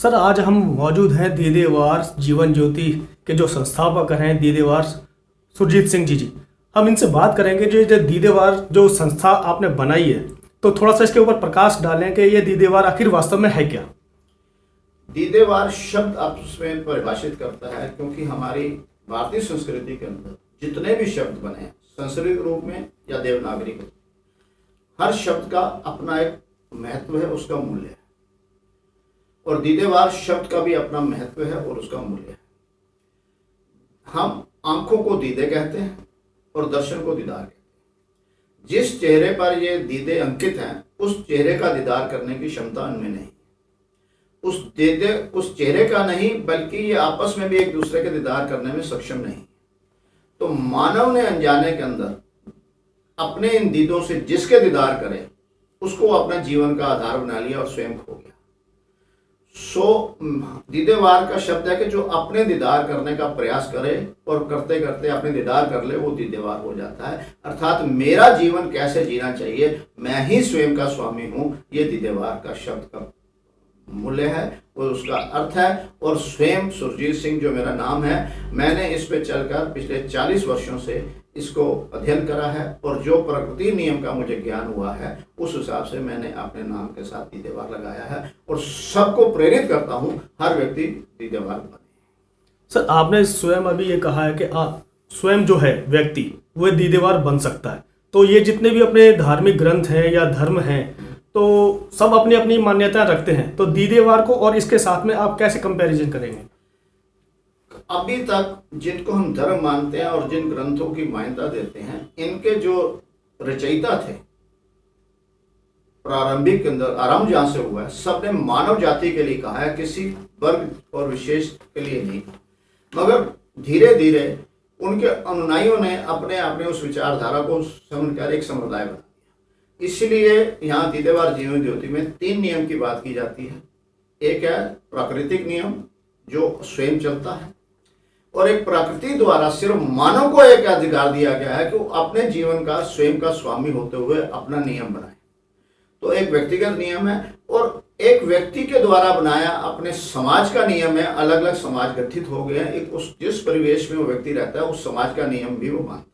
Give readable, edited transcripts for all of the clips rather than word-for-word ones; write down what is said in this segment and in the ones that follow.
Sir आज हम मौजूद हैं दीदेवार जीवन ज्योति के जो संस्थापक हैं दीदेवार सुरजीत सिंह जी। हम इनसे बात करेंगे जो दीदेवार जो संस्था आपने बनाई है, तो थोड़ा सा इसके ऊपर प्रकाश डालें कि ये दीदेवार आखिर वास्तव में है क्या। दीदेवार शब्द आप उसमें परिभाषित करता है, क्योंकि हमारी भारतीय संस्कृति के अंदर जितने भी शब्द बने हैं संस्कृत रूप में या देवनागरी में, हर शब्द का अपना एक महत्व है, उसका मूल्य है। और दीदेवार शब्द का भी अपना महत्व है और उसका मूल्य है। हम आंखों को दीदे कहते हैं और दर्शन को दीदार कहते हैं। जिस चेहरे पर ये दीदे अंकित हैं उस चेहरे का दीदार करने की क्षमता उनमें नहीं। उस चेहरे का नहीं, बल्कि ये आपस में भी एक दूसरे के दीदार करने में सक्षम नहीं। तो मानव ने अनजाने के अंदर अपने इन दीदों से जिसके दीदार करे उसको अपना जीवन का आधार बना लिया और स्वयं खो गया। दीदेवार का शब्द है कि जो अपने दीदार करने का प्रयास करे और करते करते अपने दीदार कर ले, वो दीदेवार हो जाता है। अर्थात मेरा जीवन कैसे जीना चाहिए, मैं ही स्वयं का स्वामी हूँ, ये दीदेवार का शब्द का मूल्य है और उसका अर्थ है। और स्वयं सुरजीत सिंह जो मेरा नाम है, मैंने इस पे चलकर पिछले 40 वर्षों से इसको अध्ययन करा है और जो प्रकृति नियम का मुझे ज्ञान हुआ है उस हिसाब से मैंने अपने नाम के साथ दीदेवार लगाया है और सबको प्रेरित करता हूँ हर व्यक्ति दीदेवार बने। सर आपने स्वयं अभी ये कहा है कि स्वयं जो है व्यक्ति वो दीदेवार बन सकता है, तो ये जितने भी अपने धार्मिक ग्रंथ हैं या धर्म हैं तो सब अपनी अपनी मान्यता रखते हैं, तो दीदेवार को और इसके साथ में आप कैसे कंपैरिजन करेंगे। अभी तक जिनको हम धर्म मानते हैं और जिन ग्रंथों की मान्यता देते हैं, इनके जो रचयिता थे प्रारंभिक के अंदर आरंभ जहां से हुआ है, सबने मानव जाति के लिए कहा है, किसी वर्ग और विशेष के लिए नहीं। मगर धीरे धीरे उनके अनुयायियों ने अपने अपने उस विचारधारा को समझकर एक संप्रदाय बना दिया। इसलिए यहाँ दीदेवार जीवन ज्योति में 3 नियम की बात की जाती है। एक है प्राकृतिक नियम जो स्वयं चलता है, और एक प्रकृति द्वारा सिर्फ मानव को एक अधिकार दिया गया है कि वो अपने जीवन का स्वयं का स्वामी होते हुए अपना नियम बनाए। तो एक व्यक्तिगत नियम है और एक व्यक्ति के द्वारा बनाया अपने समाज का नियम है। अलग अलग समाज गठित हो गए हैं, एक उस जिस परिवेश में वो व्यक्ति रहता है उस समाज का नियम भी वो मानता है।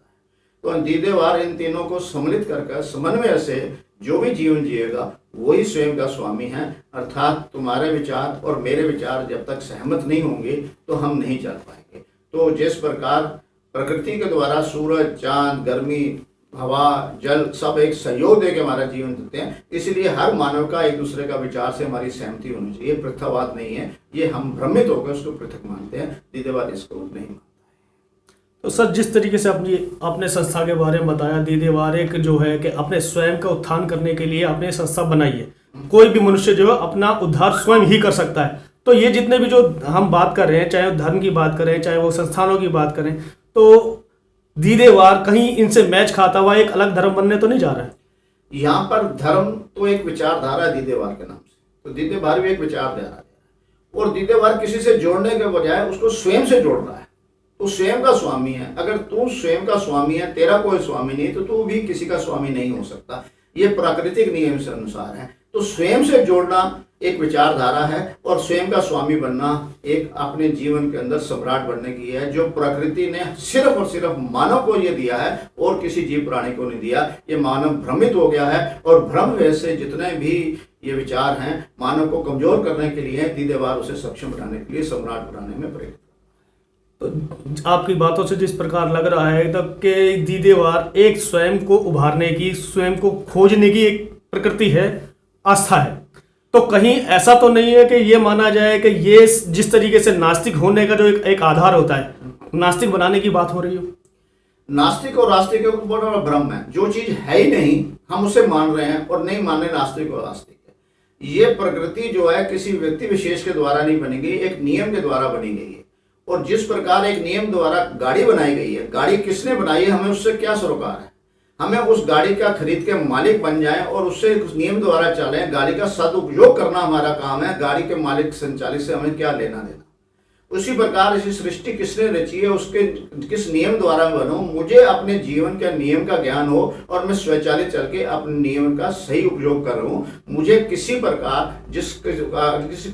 तो दीदेवार इन तीनों को सम्मिलित करके समन्वय से जो भी जीवन जिएगा वही स्वयं का स्वामी है। अर्थात तुम्हारे विचार और मेरे विचार जब तक सहमत नहीं होंगे तो हम नहीं चल पाएंगे। तो जिस प्रकार प्रकृति के द्वारा सूरज, चांद, गर्मी, हवा, जल सब एक सहयोग देकर हमारा जीवन देते हैं, इसलिए हर मानव का एक दूसरे का विचार से हमारी सहमति होनी चाहिए। पृथकवाद नहीं है, ये हम भ्रमित होकर उसको पृथक मानते हैं, दीदेवार इसको नहीं मानता है। तो सर जिस तरीके से अपने संस्था के बारे में बताया, दीदेवार एक जो है कि अपने स्वयं का उत्थान करने के लिए आपने संस्था बनाई है। कोई भी मनुष्य जो है अपना उद्धार स्वयं ही कर सकता है। तो ये जितने भी जो हम बात कर रहे हैं, चाहे धर्म की बात करें चाहे वो संस्थानों की बात करें, तो दीदेवार कहीं इनसे मैच खाता हुआ एक अलग धर्म बनने तो नहीं जा रहा है। यहाँ पर धर्म तो एक विचारधारा है दीदेवार के नाम से, तो दीदेवार भी एक विचारधारा है और दीदेवार किसी से जोड़ने के बजाय उसको स्वयं से जोड़ रहा है। तू स्वयं का स्वामी है। अगर तू स्वयं का स्वामी है, तेरा कोई स्वामी नहीं, तो तू भी किसी का स्वामी नहीं हो सकता। ये प्राकृतिक नियम से अनुसार है। तो स्वयं से जोड़ना एक विचारधारा है और स्वयं का स्वामी बनना एक अपने जीवन के अंदर सम्राट बनने की है, जो प्रकृति ने सिर्फ और सिर्फ मानव को ये दिया है और किसी जीव प्राणी को नहीं दिया। ये मानव भ्रमित हो गया है और भ्रम वैसे जितने भी ये विचार हैं मानव को कमजोर करने के लिए, दीदेवार उसे सक्षम बनाने के लिए, सम्राट बनाने में प्रेरित। तो आपकी बातों से जिस प्रकार लग रहा है तब कि दीदेवार एक स्वयं को उभारने की, स्वयं को खोजने की एक प्रकृति है, आस्था है। तो कहीं ऐसा तो नहीं है कि ये माना जाए कि ये जिस तरीके से नास्तिक होने का जो एक आधार होता है, नास्तिक बनाने की बात हो रही हो। नास्तिक और आस्तिक का बहुत बड़ा भ्रम है। जो चीज है ही नहीं हम उसे मान रहे हैं और नहीं मान रहे नास्तिक और आस्तिक है। ये प्रकृति जो है किसी व्यक्ति विशेष के द्वारा नहीं बनी गई, एक नियम के द्वारा बनी गई है। और जिस प्रकार एक नियम द्वारा गाड़ी बनाई गई है, गाड़ी किसने बनाई है, हमें उससे क्या सरोकार है। हमें उस गाड़ी का खरीद के मालिक बन जाए और उससे उस नियम द्वारा चलें, गाड़ी का सदुपयोग करना हमारा काम है। गाड़ी के मालिक संचालित से हमें क्या लेना देना। उसी प्रकार इसी सृष्टि किसने रची है, उसके किस नियम द्वारा मैं बनूं, मुझे अपने जीवन के नियम का ज्ञान हो और मैं स्वचालित चल के अपने नियम का सही उपयोग कर रहा हूं। मुझे किसी प्रकार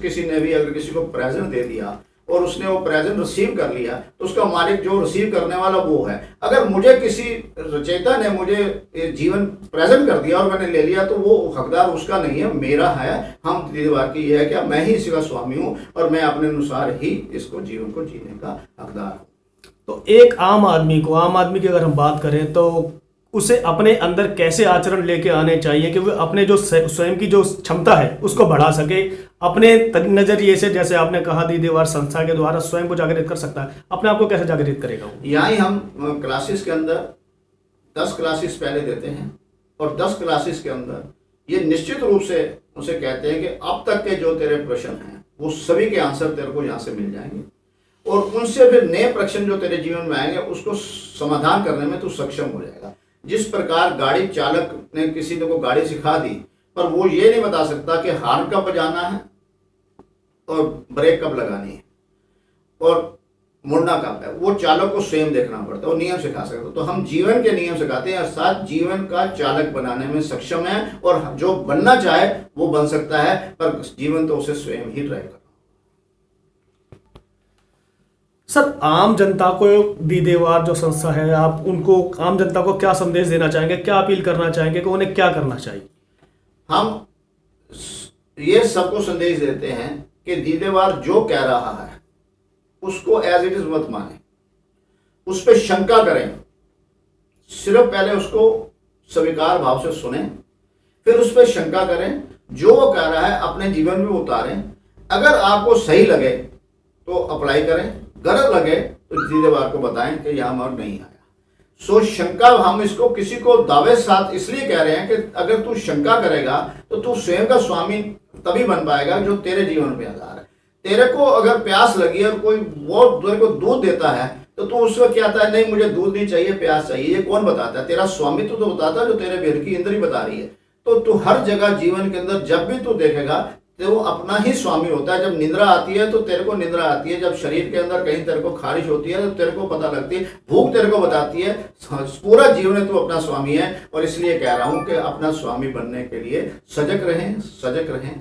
किसी ने भी अगर किसी को प्रेजेंट दे दिया और उसने वो प्रेजेंट रिसीव कर लिया तो उसका मालिक जो रिसीव करने वाला वो है। अगर मुझे किसी रचयिता ने मुझे जीवन प्रेजेंट कर दिया और मैंने ले लिया तो वो हकदार उसका नहीं है, मेरा है। हम दीवार की यह है कि मैं ही इसका स्वामी हूँ और मैं अपने अनुसार ही इसको जीवन को जीने का हकदार हूँ। तो एक आम आदमी की अगर हम बात करें तो उसे अपने अंदर कैसे आचरण लेके आने चाहिए कि वो अपने जो स्वयं की जो क्षमता है उसको बढ़ा सके अपने नजरिए से, जैसे आपने कहा दीदीवार संस्था के द्वारा स्वयं को जागृत कर सकता है, अपने आप को कैसे जागृत करेगा वो? यहाँ ही हम क्लासेस के अंदर 10 क्लासेस पहले देते हैं और 10 क्लासेस के अंदर ये निश्चित रूप से उसे कहते हैं कि अब तक के जो तेरे प्रश्न हैं वो सभी के आंसर तेरे को यहाँ से मिल जाएंगे और उनसे फिर नए प्रश्न जो तेरे जीवन में आएंगे उसको समाधान करने में तू सक्षम हो जाएगा। जिस प्रकार गाड़ी चालक ने किसी को गाड़ी सिखा दी पर वो ये नहीं बता सकता कि हॉर्न कब बजाना है और ब्रेक कब लगानी है और मुड़ना कब है, वो चालक को स्वयं देखना पड़ता है, वो नियम सिखा सकता है। तो हम जीवन के नियम सिखाते हैं अर्थात जीवन का चालक बनाने में सक्षम है और जो बनना चाहे वो बन सकता है, पर जीवन तो उसे स्वयं ही ड्राइव करना। सर, आम जनता को दीदेवार जो संस्था है, आप उनको आम जनता को क्या संदेश देना चाहेंगे, क्या अपील करना चाहेंगे कि उन्हें क्या करना चाहिए? हम ये सबको संदेश देते हैं कि दीदेवार जो कह रहा है उसको एज इट इज मत माने, उस पर शंका करें, सिर्फ पहले उसको स्वीकार भाव से सुने, फिर उस पर शंका करें, जो वो कह रहा है अपने जीवन में उतारें। अगर आपको सही लगे तो अप्लाई करें, गलत लगे तो दीदेवार को बताएं कि यह मार्ग नहीं आया। सो शंका, हम इसको किसी को दावे साथ इसलिए कह रहे हैं कि अगर तू शंका करेगा तो तू स्वयं का स्वामी तभी बन पाएगा जो तेरे जीवन पे आधार है। तेरे को अगर प्यास लगी और कोई वो तेरे को दूध देता है तो तू उसको क्या आता है, नहीं मुझे दूध नहीं चाहिए, प्यास चाहिए, ये कौन बताता है? तेरा स्वामी तो बताता है जो तेरे भीतर की इंद्री बता रही है। तो तू हर जगह जीवन के अंदर जब भी तू देखेगा तो वो अपना ही स्वामी होता है। जब निद्रा आती है तो तेरे को निद्रा आती है, जब शरीर के अंदर कहीं तेरे को खारिश होती है तो तेरे को पता लगती है, भूख तेरे को बताती है, पूरा जीवन तू अपना स्वामी है। और इसलिए कह रहा हूं कि अपना स्वामी बनने के लिए सजग रहें, सजग रहें।